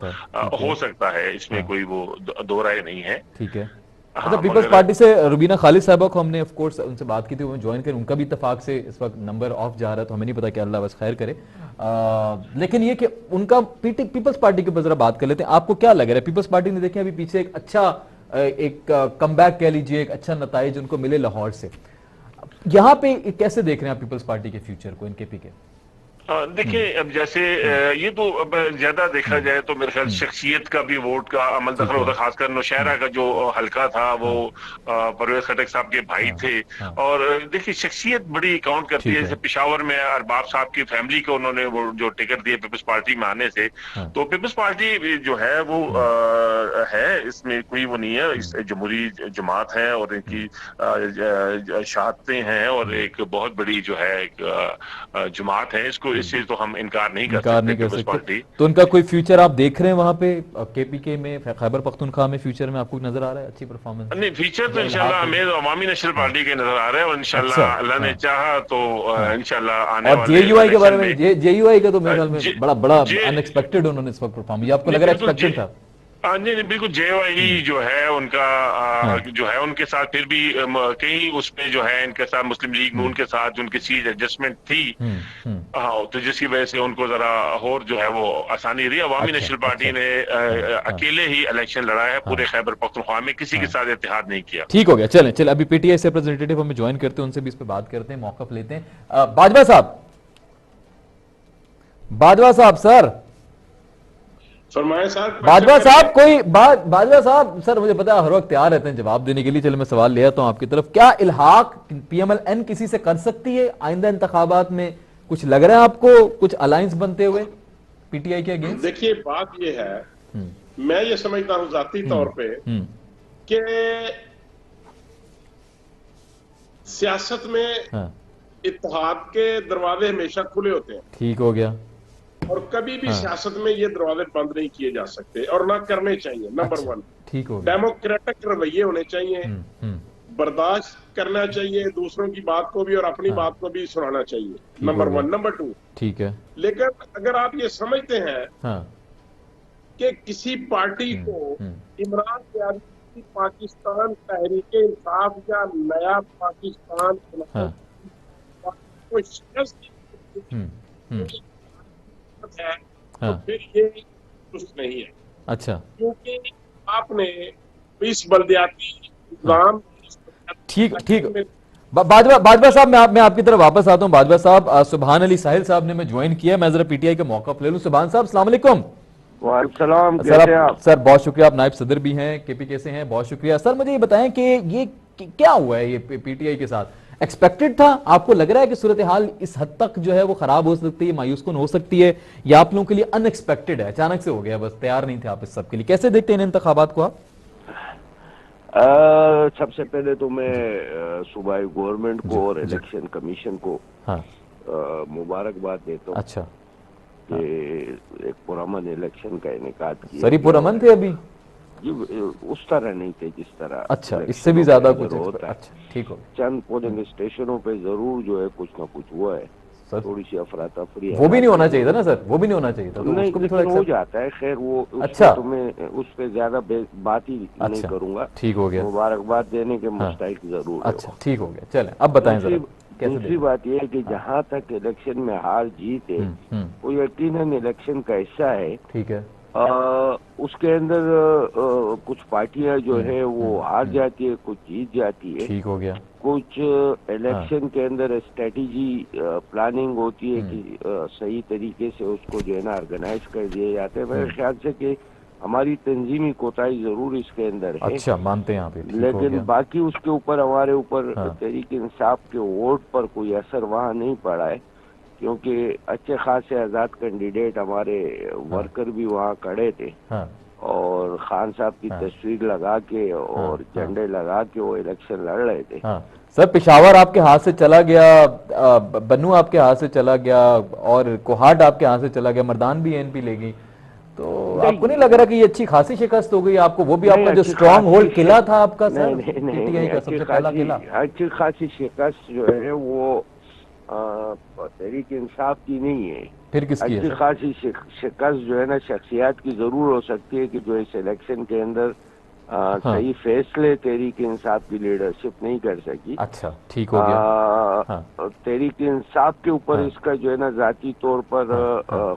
हो सकता है, इसमें कोई वो दो राय नहीं है। ठीक है। अच्छा, पीपल्स पार्टी से रुबीना खालिद साहबा को हमने ऑफ कोर्स उनसे बात की थी, वो ज्वाइन करें, उनका भी इत्तेफाक से इस वक्त नंबर ऑफ जा रहा है, तो हमें नहीं पता कि अल्लाह बस खैर करे। लेकिन ये कि उनका पीपल्स पार्टी के ऊपर जरा बात कर लेते हैं। आपको क्या लग रहा है, पीपल्स पार्टी ने देखें अभी पीछे एक अच्छा कमबैक कह लीजिए, एक अच्छा नताइज उनको मिले लाहौर से, यहाँ पे कैसे देख रहे हैं आप पीपल्स पार्टी के फ्यूचर को, इनके पी के? देखिए अब जैसे ये तो अब ज्यादा देखा जाए तो मेरे ख्याल शख्सियत का भी वोट का अमल दखल होता, खासकर नौशहरा का जो हलका था वो परवेज खटक साहब के भाई थे। और देखिए शख्सियत बड़ी काउंट करती है। जैसे पेशावर में अरबाब साहब की फैमिली को उन्होंने वो जो टिकट दिए पीपल्स पार्टी में आने से, तो पीपल्स पार्टी जो है वो है, इसमें कोई वो नहीं है, इस जमहूरी जमात है और इनकी शहादतें हैं और एक बहुत बड़ी जो है एक जमात है, इसको इससे तो हम इनकार नहीं कर सकते। तो उनका कोई फ्यूचर आप देख रहे हैं वहां पे केपीके में, खैबर पख्तूनख्वा में फ्यूचर में आपको नजर आ रहा है अच्छी परफॉर्मेंस? नहीं, फ्यूचर तो इंशाल्लाह हमें अवामी नेशनल पार्टी के नजर आ रहा है और इंशाल्लाह अल्लाह ने चाहा तो इंशाल्लाह आने वाले। और जेयूआई के बारे में, जेयूआई का तो मेरे ख्याल में बड़ा अनएक्सपेक्टेड उन्होंने इस वक्त परफॉर्म, आपको लग रहा है एक्सपेक्टेड था? नहीं, बिल्कुल जेवाई जो है उनका जो है उनके साथ फिर भी कहीं उसमें जो है इनके साथ मुस्लिम लीग नून के साथ उनकी चीज एडजस्टमेंट थी, तो जिसकी वजह से उनको जरा और जो है वो आसानी रही। अवामी नेशनल पार्टी ने अकेले ही इलेक्शन लड़ा है, पूरे खैबर पख्तूनख्वा में किसी के साथ इत्तेहाद नहीं किया। ठीक हो गया, चलें अभी पीटीआई से रिप्रेजेंटेटिव हमें ज्वाइन करते हैं, उनसे भी इस पर बात करते हैं, मौका लेते हैं। बाजवा साहब सर, बाजवा साहब कोई बात, बाजवा साहब सर मुझे पता है हर वक्त तैयार रहते हैं जवाब देने के लिए, चलो मैं सवाल ले आता हूं आपकी तरफ। क्या इल्हाक पीएमएल-एन किसी से कर सकती है आइंदा इंतखाबात में? कुछ लग रहा है आपको कुछ अलायंस बनते हुए पीटीआई के अगेंस्ट? देखिए बात ये है, मैं ये समझता हूं जाती तौर पे कि सियासत में इत्तेहाद के दरवाजे हमेशा खुले होते हैं। ठीक हो गया। और कभी भी सियासत में ये दरवाजे बंद नहीं किए जा सकते और ना करने चाहिए। नंबर वन, ठीक हो गया। डेमोक्रेटिक रवैये होने चाहिए, बर्दाश्त करना चाहिए दूसरों की बात को भी और अपनी बात को भी सुनाना चाहिए। Number one. नंबर टू, ठीक है, लेकिन अगर आप ये समझते हैं कि किसी पार्टी को इमरान क़यादी पाकिस्तान तहरीक इंसाफ या नया पाकिस्तान कोई शिकस्त है तो फिर ये दुरुस्त नहीं है। अच्छा, क्योंकि आपने इस बल्दियाती निज़ाम ठीक बाजवा साहब मैं आपकी तरफ वापस आता हूं। बाजवा साहब, सुभान अली साहिल साहब ने मैं ज्वाइन किया, मैं जरा पीटीआई का मौका ले लूं। सुभान साहब अस्सलाम वालेकुम। वालेकुम सर बहुत शुक्रिया, आप नायब सदर भी हैं केपीके से हैं, बहुत शुक्रिया। सर मुझे ये बताएं कि ये क्या हुआ है ये पीटीआई के साथ? एक्सपेक्टेड था? आपको लग रहा है कि सूरत हाल इस हद तक जो है वो खराब हो सकती है, मायूसकुन हो सकती है, या आप लोगों के लिए अनएक्सपेक्टेड है, अचानक से हो गया, बस तैयार नहीं थे आप इस सब के लिए? कैसे देखते हैं इन इंतखाबात को आप? सबसे पहले तो मैं सूबाई गवर्नमेंट को और इलेक्शन कमीशन को मुबारकबाद देता हूँ। अच्छा, कि एक पुरअमन इलेक्शन का इनेकाद किया। सर ये पुरअमन थे अभी? उस तरह नहीं थे जिस तरह, अच्छा इससे भी ज्यादा कुछ होता है। अच्छा ठीक हो, चंद पोलिंग स्टेशनों पे जरूर जो है कुछ ना कुछ हुआ है, थोड़ी सी अफरा तफरी। वो भी नहीं होना चाहिए था ना सर, वो भी नहीं होना चाहिए था, तो नहीं, उसको भी थोड़ा हो जाता है। खैर वो अच्छा, तो मैं उस पे ज्यादा बात ही नहीं करूंगा। ठीक हो गया, मुबारकबाद देने के मुस्तहिक जरूर। अच्छा ठीक हो गया, चलें अब बताएं जरा। दूसरी बात यह है कि जहाँ तक इलेक्शन में हार जीत है वो यकीनन इलेक्शन का हिस्सा है। ठीक है, उसके अंदर कुछ पार्टियां जो है वो हार जाती है, कुछ जीत जाती है। ठीक हो गया। कुछ इलेक्शन के अंदर स्ट्रेटेजी प्लानिंग होती है कि सही तरीके से उसको जो है ना ऑर्गेनाइज कर दिए जाते हैं। मेरे ख्याल से कि हमारी तंजीमी कोताही जरूर इसके अंदर है। अच्छा मानते हैं आप? लेकिन बाकी उसके ऊपर हमारे ऊपर तहरीक इंसाफ के वोट पर कोई असर वहाँ नहीं पड़ा है, क्योंकि अच्छे खासे आजाद कैंडिडेट हमारे वर्कर भी वहाँ खड़े थे और खान साहब की तस्वीर लगा के और झंडे लगा के वो इलेक्शन लड़ रहे थे। सर पेशावर आपके हाथ से चला गया, बन्नू आपके हाथ से चला गया और कोहाट आपके हाथ से चला गया, मर्दान भी एनपी ले गई, तो आपको नहीं लग रहा कि ये अच्छी खासी शिकस्त हो गई आपको? वो भी आपका जो स्ट्रॉन्ग होल्ड किला था आपका सर, पीटीआई का सबसे पहला किला। अच्छी खासी शिकस्त जो है वो तहरीक इंसाफ की नहीं है। फिर किसकी है? अच्छी खासी शिकस्त जो है ना शख्सियात की जरूर हो सकती है कि जो इस इलेक्शन के अंदर सही फैसले तहरीक इंसाफ की लीडरशिप नहीं कर सकी। अच्छा ठीक हो गया। तहरीक इंसाफ के ऊपर इसका जो है ना जाती तौर पर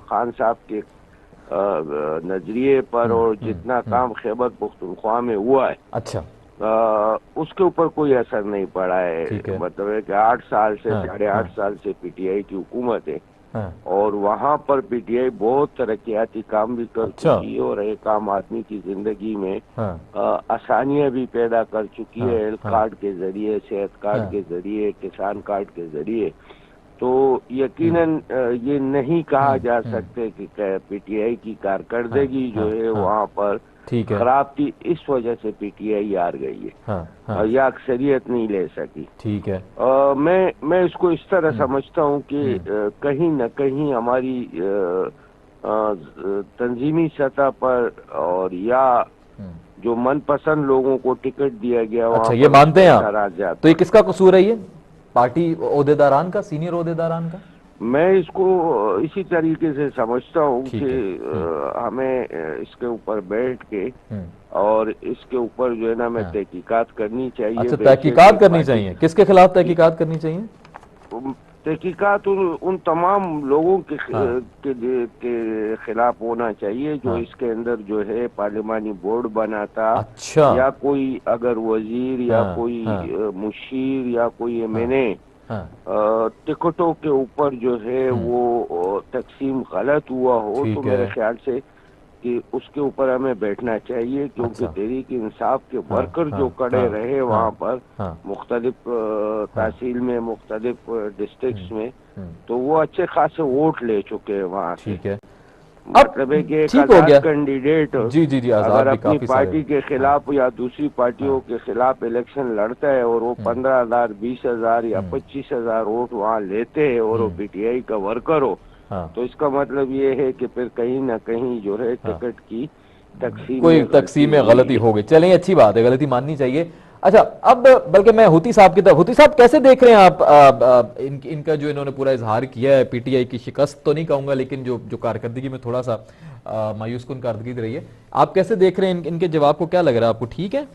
खान साहब के नजरिए पर और जितना काम खैबर पख्तूनख्वा में हुआ है, अच्छा उसके ऊपर कोई असर नहीं पड़ा है। मतलब है कि 8 साल से 8.5 साल से पीटीआई की हुकूमत है हाँ। और वहाँ पर पीटीआई बहुत तरक्याती काम भी कर चुकी है और एक आम आदमी की जिंदगी में हाँ। आसानियां भी पैदा कर चुकी हाँ, है, हेल्थ हाँ। कार्ड के जरिए, सेहत कार्ड हाँ। के जरिए, किसान कार्ड के जरिए। तो यकीनन ये नहीं कहा जा सकते कि पीटीआई की कारकर्दगी जो है वहाँ पर ठीक है, खराब थी, इस वजह से पीटीआई हार गई है। हाँ। या अक्सरियत नहीं ले सकी। ठीक है। मैं इसको इस तरह समझता हूँ कि कहीं न कहीं हमारी तंजीमी सतह पर और या जो मनपसंद लोगों को टिकट दिया गया अच्छा, वहाँ ये पर मानते हैं आप? नाराज तो ये किसका कसूर है? ये पार्टी ओहदेदारान का, सीनियर ओहदेदारान का? मैं इसको इसी तरीके से समझता हूँ ठीक कि है। हमें इसके ऊपर बैठ के और इसके ऊपर जो है ना हमें तहकीकात करनी चाहिए। अच्छा, तहकीकात करनी चाहिए। किसके खिलाफ तहकीकात करनी चाहिए? तहकीकात उन तमाम लोगों के खिलाफ होना चाहिए जो इसके अंदर जो है पार्लिमानी बोर्ड बनाता। अच्छा। या कोई अगर वजीर या कोई मुशीर या कोई एमएनए टिकटों के ऊपर जो है वो तकसीम गलत हुआ हो तो मेरे ख्याल से कि उसके ऊपर हमें बैठना चाहिए, क्योंकि तहरीक इंसाफ के वर्कर जो खड़े रहे वहाँ पर मुख्तलिफ तहसील में, मुख्तलिफ डिस्ट्रिक्ट्स में, तो वो अच्छे खासे वोट ले चुके हैं वहाँ से। ठीक है। मतलब है कि एक आजाद कैंडिडेट अगर अपनी पार्टी के खिलाफ या दूसरी पार्टियों के खिलाफ इलेक्शन लड़ता है और वो 15,000, 20,000 या 25,000 वोट वहाँ लेते हैं और वो पीटीआई का वर्कर हो, तो इसका मतलब ये है कि फिर कहीं ना कहीं जो है टिकट की तकसीम में गलती हो गई। चलें, अच्छी बात है, गलती माननी चाहिए। अच्छा, अब बल्कि मैं हुती साहब की तरफ, हुती साहब कैसे देख रहे हैं आप इनका जो इन्होंने पूरा इजहार किया है, पीटीआई की शिकस्त तो नहीं कहूंगा लेकिन जो कारकर्दगी में थोड़ा सा मायूस कुन कारकर्दगी रही है, आप कैसे देख रहे हैं? इनके जवाब को क्या लग रहा है आपको? ठीक है।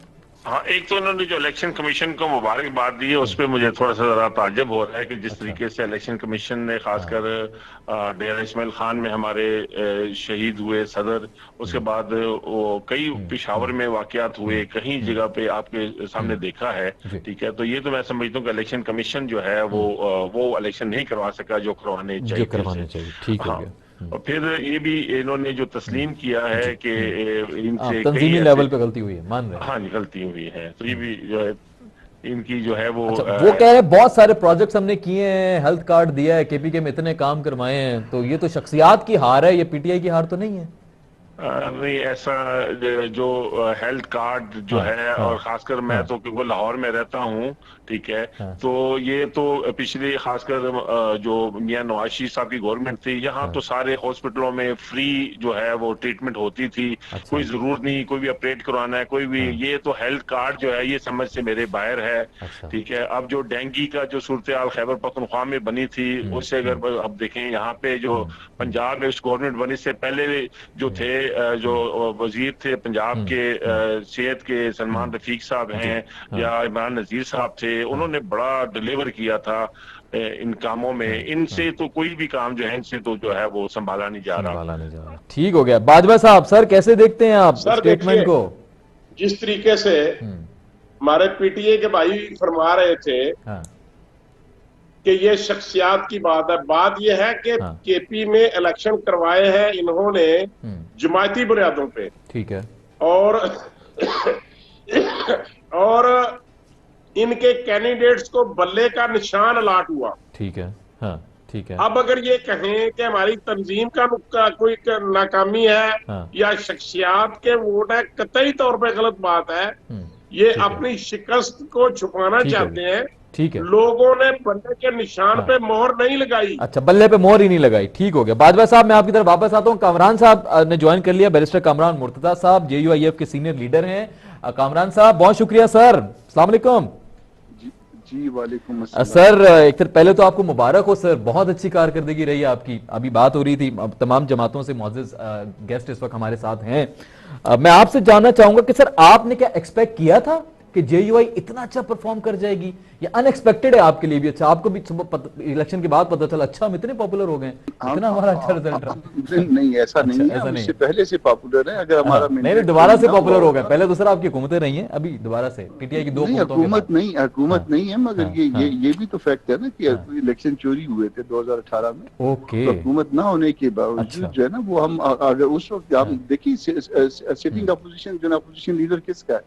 हाँ, एक तो उन्होंने जो इलेक्शन कमीशन को मुबारकबाद दी है उस पर मुझे थोड़ा सा जरा ताज्जुब हो रहा है कि जिस तरीके से इलेक्शन कमीशन ने खासकर डेरा इस्माइल खान में हमारे शहीद हुए सदर, उसके बाद वो कई पिशावर में वाकयात हुए, कहीं जगह पे आपके सामने देखा है। ठीक है, तो ये तो मैं समझता हूँ कि इलेक्शन कमीशन जो है वो इलेक्शन नहीं करवा सका जो करवाने चाहिए। ठीक हो गया। और फिर ये भी इन्होंने जो तस्लीम किया है कि इनसे तंजीमी लेवल पे गलती हुई है, मान रहे हैं। हाँ, गलती हुई है, तो ये भी जो है इनकी जो है वो वो कह रहे हैं बहुत सारे प्रोजेक्ट्स हमने किए हैं, हेल्थ कार्ड दिया है, केपीके में इतने काम करवाए हैं, तो ये तो शख्सियात की हार है, ये पीटीआई की हार तो नहीं है। नहीं, ऐसा जो हेल्थ कार्ड जो है और खासकर मैं तो क्योंकि लाहौर में रहता हूँ, ठीक है, तो ये तो पिछले खासकर जो मियां नवाज शरीफ साहब की गवर्नमेंट थी, यहाँ तो सारे हॉस्पिटलों में फ्री जो है वो ट्रीटमेंट होती थी। कोई जरूरत नहीं कोई भी ऑपरेट करवाना है, कोई भी, ये तो हेल्थ कार्ड जो है ये समझ से मेरे बाहर है। ठीक है, अब जो डेंगू का जो सूरत हाल खैबर पख्तूनख्वा में बनी थी, उससे अगर अब देखें यहाँ पे जो पंजाब में उस गवर्नमेंट बनी से पहले जो थे जो वजीर थे पंजाब के सेहत के, सलमान रफीक साहब हैं या इमरान नजीर साहब थे, उन्होंने बड़ा डिलीवर किया था इन कामों में। इनसे तो कोई भी काम जो है इनसे तो जो है वो संभाला नहीं जा रहा। ठीक हो गया। बाजवा साहब, सर कैसे देखते हैं आप स्टेटमेंट को? जिस तरीके से हमारे पीटीए के भाई फरमा रहे थे कि ये शख्सियात की बात है, बात ये है कि केपी में इलेक्शन करवाए हैं इन्होंने जमायती बुनियादों पे। ठीक है। और इनके कैंडिडेट्स को बल्ले का निशान अलाट हुआ। ठीक है। हाँ, ठीक है। अब अगर ये कहें कि हमारी तंजीम का कोई नाकामी है या शख्सियात के वोट है, कतई तौर पे गलत बात है। ये अपनी शिकस्त को छुपाना चाहते हैं। ठीक है, लोगों ने बल्ले के निशान पे मोहर नहीं लगाई। अच्छा, बल्ले पे मोहर ही नहीं लगाई। ठीक हो गया। बाजवा साहब, मैं आपकी तरफ वापस आता हूँ। कामरान साहब ने ज्वाइन कर लिया, बैरिस्टर कामरान मुर्तजा साहब JUIF के सीनियर लीडर हैं। कामरान साहब, बहुत शुक्रिया सर, अस्सलाम वालेकुम। जी वालेकुम अस्सलाम। सर, एक तरफ पहले तो आपको मुबारक हो सर, बहुत अच्छी कारकर्दगी रही है आपकी। अभी बात हो रही थी, तमाम जमातों से मुअज़्ज़िज़ गेस्ट इस वक्त हमारे साथ हैं। मैं आपसे जानना चाहूंगा कि सर आपने क्या एक्सपेक्ट किया था कि जेयूआई इतना अच्छा परफॉर्म कर जाएगी? ये अनएक्सपेक्टेड है आपके लिए भी? अच्छा, आपको भी इलेक्शन के बाद पता चला अच्छा हम इतने पॉपुलर हो गए, इतना हमारा अच्छा रिजल्ट रहा? नहीं, ऐसा अच्छा, नहीं है, ऐसा हम नहीं इससे है। पहले से पॉपुलर है। अगर हमारा नहीं, दोबारा से पॉपुलर हो गए। पहले तो सर आपकी हुकूमतें रही हैं, अभी दोबारा से पीटीआई की 2 नहीं, हुकूमतों के बाद। हुकूमत नहीं है, मगर ये भी तो फैक्ट है ना कि इलेक्शन चोरी हुए थे 2018 में। ओके, तो हुकूमत ना होने के बावजूद जो है ना, वो हम अगर उस वक्त हम देखिए, सिटिंग अपोजिशन जो अपोजिशन लीडर किसका है?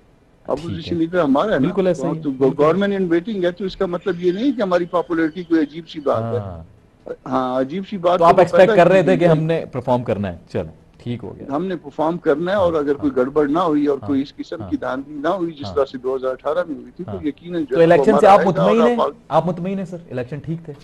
अपोजिशन लीडर हमारा है ना। बिल्कुल ऐसा ही है। तो गवर्नमेंट इन वेटिंग है, तो इसका मतलब ये नहीं कि हमारी पॉपुलैरिटी कोई अजीब सी बात है। हाँ, अजीब सी बात। तो आप एक्सपेक्ट कर रहे थे कि हमने परफॉर्म करना है, चलो ठीक हो गया, हमने परफॉर्म करना है। और अगर कोई गड़बड़ ना हुई और कोई इस किस्म की धांधली ना हुई जिस तरह से 2018 में हुई थी, तो यकीनन तो इलेक्शन से आप मुतमईन हैं? आप मुतमईन हैं सर, इलेक्शन ठीक थे?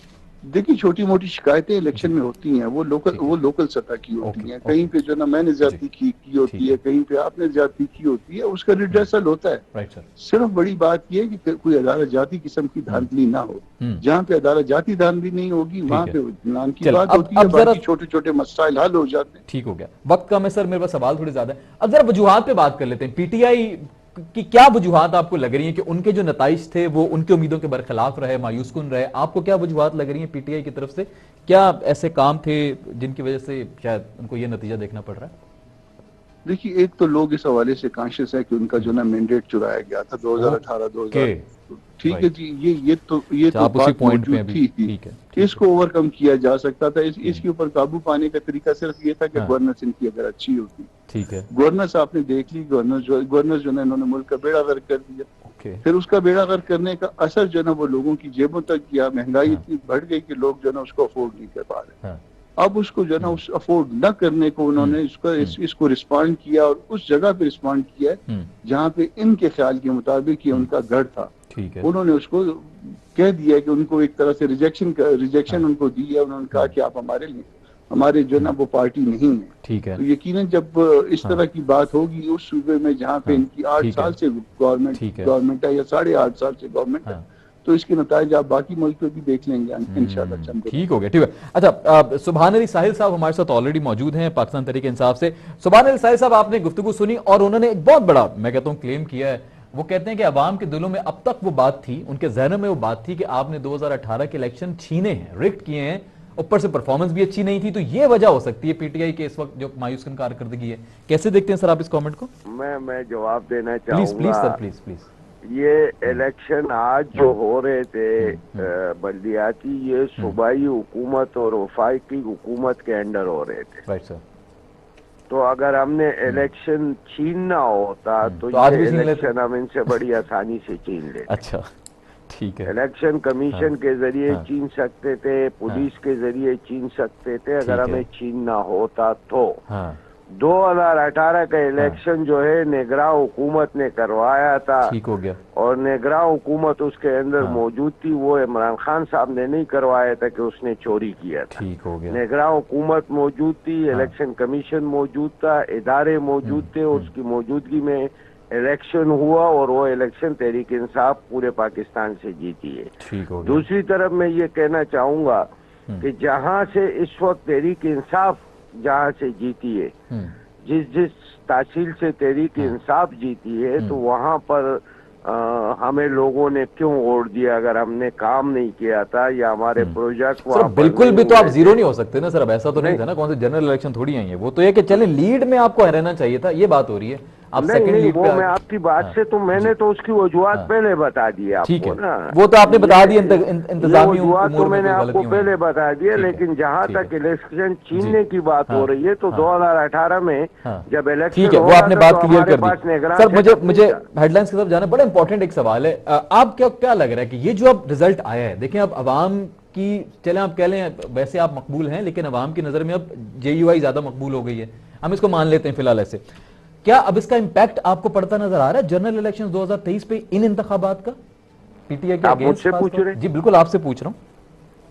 देखिए, छोटी मोटी शिकायतें इलेक्शन में होती हैं, वो लोकल सतह की होती हैं। कहीं पे जो ना मैंने ज्यादती की होती है, कहीं पे आपने ज्यादती की होती है, उसका रिड्रेसल होता है। Right sir. सिर्फ बड़ी बात यह है कि कोई अदालत जाती किस्म की धांधली ना हो। जहाँ पे अदालत जाती धांधली नहीं होगी, वहाँ पे इत्मीनान की बात होती है, बाकी छोटे छोटे मसाइल हल हो जाते हैं। ठीक हो गया, वक्त कम है सर, मेरे पास सवाल थोड़े ज्यादा है। अब जरा वजूहात पे बात कर लेते हैं। पीटीआई कि क्या वजूहात आपको लग रही है कि उनके जो नताइज थे वो उनकी उम्मीदों के बरखिलाफ रहे, मायूसकुन रहे? आपको क्या वजूहात लग रही है पीटीआई की तरफ से? क्या ऐसे काम थे जिनकी वजह से शायद उनको ये नतीजा देखना पड़ रहा है? देखिए, एक तो लोग इस हवाले से कॉन्शियस है कि उनका जो ना मैंडेट चुराया गया था 2018-2000। ठीक है जी, ये तो बात मौजूद थी। इसको ओवरकम किया जा सकता था। इसके ऊपर काबू पाने का तरीका सिर्फ ये था कि गवर्नेंस इनकी अगर अच्छी होती। ठीक है, गवर्नेंस आपने देख ली, गवर्नर जो है इन्होंने मुल्क का बेड़ा गर्क कर दिया। फिर उसका बेड़ा गर्क करने का असर जो है ना वो लोगों की जेबों तक किया। महंगाई इतनी बढ़ गई कि लोग जो है ना उसको अफोर्ड नहीं कर पा रहे। अब उसको जो है ना उस अफोर्ड न करने को उन्होंने इसको रिस्पॉन्ड किया, और उस जगह पे रिस्पॉन्ड किया जहाँ पे इनके ख्याल के मुताबिक ये उनका गढ़ था। उन्होंने उसको कह दिया कि उनको एक तरह से रिजेक्शन उनको दी है। उन्होंने कहा कि आप हमारे जो ना वो पार्टी नहीं है। ठीक है, तो यकीनन जब इस तरह की बात होगी उस सूबे में जहाँ पे इनकी 8 साल से गवर्नमेंट है या 8.5 साल से गवर्नमेंट है, तो इसके नतीजे आप बाकी मुल्क में भी देख लेंगे इंशाल्लाह। ठीक हो गया, ठीक है। अच्छा, सुभान अली साहिल साहब हमारे साथ ऑलरेडी मौजूद हैं पाकिस्तान तहरीक इंसाफ से। सुभान अली साहिल साहब, आपने गुफ्तगू सुनी और उन्होंने एक बहुत बड़ा, मैं कहता हूं, क्लेम किया है। वो कहते हैं कि अवाम के दिलों में अब तक वो बात थी, उनके जहनों में वो बात थी कि आपने 2018 के इलेक्शन छीने हैं, रिग्ड किए हैं, ऊपर से परफॉर्मेंस भी अच्छी नहीं थी। तो ये वजह हो सकती है पीटीआई के इस वक्त जो मायूसकुन कारकर्दगी है। कैसे देखते हैं सर आप इस कमेंट को? मैं जवाब देना चाहूंगा। Please sir, please. ये इलेक्शन आज जो हो रहे थे बल्दियाती, ये सूबाई हुकूमत और वफाकी हुकूमत के अंडर हो रहे थे। Right sir. तो अगर हमने इलेक्शन छीनना होता तो ये इलेक्शन हम इनसे बड़ी आसानी से छीन लेते। अच्छा, ठीक है। इलेक्शन कमीशन के जरिए छीन सकते थे, पुलिस के जरिए छीन सकते थे, अगर हमें छीनना होता तो। 2018 का इलेक्शन जो है नेगरा हुकूमत ने करवाया था। ठीक हो गया। और नेगरा हुकूमत उसके अंदर मौजूद थी, वो इमरान खान साहब ने नहीं करवाया था कि उसने चोरी किया था। ठीक हो गया। नेगरा हुकूमत मौजूद थी, इलेक्शन कमीशन मौजूद था, इदारे मौजूद थे, उसकी मौजूदगी में इलेक्शन हुआ और वो इलेक्शन तहरीक इंसाफ पूरे पाकिस्तान से जीती है। ठीक हो गया। दूसरी तरफ मैं ये कहना चाहूंगा कि जहां से इस वक्त तहरीक इंसाफ जहां से जीती है, जिस तहसील से तहरीक इंसाफ जीती है, तो वहां पर हमें लोगों ने क्यों वोट दिया? अगर हमने काम नहीं किया था या हमारे प्रोजेक्ट वहां बिल्कुल भी तो आप जीरो नहीं हो सकते ना सर। अब ऐसा तो नहीं था ना, कौन से जनरल इलेक्शन थोड़ी आई है। वो तो ये कि चले लीड में आपको रहना चाहिए था, ये बात हो रही है। आप सेकंड लीड वो मैं आपकी बात से तो मैंने तो उसकी वजूहत पहले बता दी आपको ना। वो तो आपने बता दी, इंतजामी वजूहत तो मैंने आपको पहले बता दिया। लेकिन जहाँ तक इलेक्शन छीनने की बात हो रही है, तो 2018 में जब इलेक्शन, ठीक है, वो आपने बात क्लियर कर दी। सर, मुझे हेडलाइंस की तरफ जाना, बड़ा इंपॉर्टेंट एक सवाल है। आप क्या लग रहा है कि ये जो अब रिजल्ट आया है, देखें अब अवाम की, चले आप कह लें वैसे आप मकबूल हैं, लेकिन अवाम की नजर में अब जेयूआई ज्यादा मकबूल हो गई है, हम इसको मान लेते हैं फिलहाल ऐसे। क्या अब इसका इंपैक्ट आपको पड़ता नजर आ रहा है जनरल इलेक्शन 2023 पे, इन इंतखाबात का? पीटीआई के आप मुझसे पूछ रहे? जी बिल्कुल, आपसे पूछ रहा हूँ।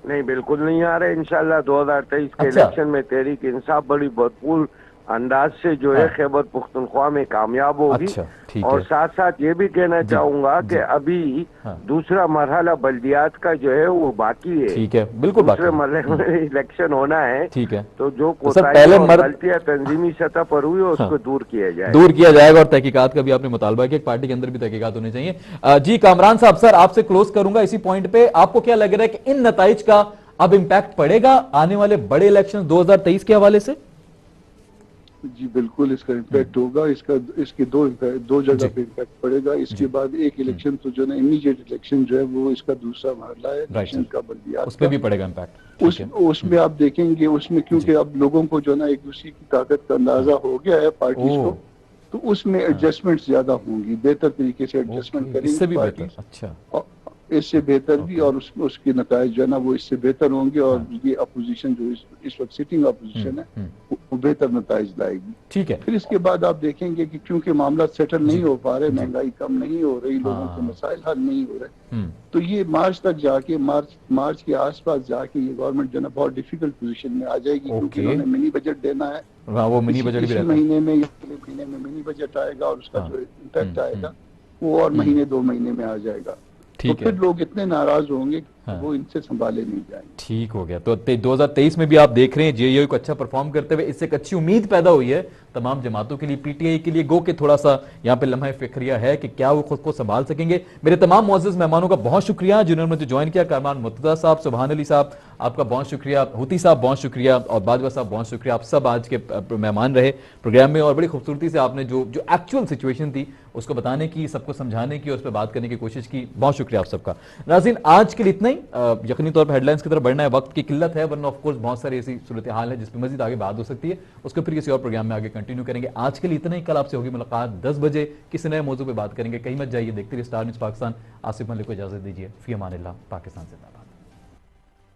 नहीं, बिल्कुल नहीं आ रहे। इंशाल्लाह 2023 के इलेक्शन में तहरीक इंसाफ बड़ी भरपूर अंदाज से जो है खैबर पुख्तनख्वा में कामयाब होगी। अच्छा, ठीक और है। साथ साथ ये भी कहना चाहूंगा कि अभी दूसरा मरहला बल्दियात का जो है वो बाकी है। ठीक है, बिल्कुल बाकी दूसरे मरहले में इलेक्शन होना है। ठीक है, तो जो तो सर कोताही पहले और गलतियां तंजीमी सतह पर हुई है उसको दूर किया जाए, दूर किया जाएगा। और तहकीकात का भी आपने मुतालबा किया कि पार्टी के अंदर भी तहकीकात होनी चाहिए। जी कामरान साहब, सर आपसे क्लोज करूंगा इसी पॉइंट पे। आपको क्या लग रहा है कि इन नताइज का अब इम्पैक्ट पड़ेगा आने वाले बड़े इलेक्शन 2023 के हवाले से? जी बिल्कुल इसका इम्पैक्ट होगा। इसके दो जगह पे इम्पैक्ट पड़ेगा। इसके बाद एक इलेक्शन तो जो ना इमीडिएट इलेक्शन जो है वो इसका दूसरा मरहला है इलेक्शन का बल्दियात, उस पे भी पड़ेगा इम्पैक्ट। उसमें आप देखेंगे उसमें क्योंकि अब लोगों को जो ना एक दूसरे की ताकत का अंदाजा हो गया है पार्टीज को, तो उसमें एडजस्टमेंट ज्यादा होंगी, बेहतर तरीके से एडजस्टमेंट करेंगे पार्टी। अच्छा, इससे बेहतर भी और उसके नताइज जो है ना वो इससे बेहतर होंगे। और ये अपोजिशन जो इस वक्त सिटिंग अपोजिशन है वो बेहतर नताइज लाएगी। ठीक है। फिर इसके बाद आप देखेंगे कि क्योंकि मामला सेटल नहीं हो पा रहे, महंगाई कम नहीं हो रही, लोगों के मसाइल हल नहीं हो रहे, तो ये मार्च तक जाके मार्च के आसपास जाके ये गवर्नमेंट जो है ना बहुत डिफिकल्ट पोजीशन में आ जाएगी। क्योंकि उन्होंने मिनी बजट देना है। वो मिनी बजट भी महीने में मिनी बजट आएगा और उसका जो इम्पैक्ट आएगा वो और महीने 2 महीने में आ जाएगा। तो फिर लोग इतने नाराज होंगे वो इनसे संभाले नहीं जाएंगे। ठीक हो गया। तो 2023 में भी आप देख रहे हैं जेएयू को अच्छा परफॉर्म करते हुए, इससे एक अच्छी उम्मीद पैदा हुई है तमाम जमातों के लिए, पीटीआई के लिए। गो के थोड़ा सा यहाँ पे लम्हा फिक्रिया है कि क्या वो खुद को संभाल सकेंगे। मेरे तमाम मुअज़्ज़ज़ मेहमानों का बहुत शुक्रिया जिन्होंने मुझे ज्वाइन किया। कारमान मुर्तज़ा साहब, सुभान अली साहब आपका बहुत शुक्रिया, हुती साहब बहुत शुक्रिया, और बाजवा साहब बहुत शुक्रिया। आप सब आज के मेहमान रहे प्रोग्राम में और बड़ी खूबसूरती से आपने जो एक्चुअल सिचुएशन थी उसको बताने की, सबको समझाने की और उस पर बात करने की कोशिश की। बहुत शुक्रिया आप सबका। नाज़रीन आज के लिए इतना ही। यकीनी तौर पर हेडलाइंस की तरफ बढ़ना है, वक्त की किल्लत है, वरना ऑफ कोर्स बहुत सारी ऐसी सूरत हाल है जिसमें मजीद आगे बात हो सकती है, उसको फिर किसी और प्रोग्राम में आगे कंटिन्यू करेंगे। आज के लिए इतना ही। कल आपसे होगी मुलाकात 10 बजे, किसी नए मौजू पे बात करेंगे। कहीं मत जाइए, देखते रहिए स्टार न्यूज़ पाकिस्तान। आसिफ मलिक को इजाजत दीजिए। फी अमानिल्लाह। पाकिस्तान जिंदाबाद।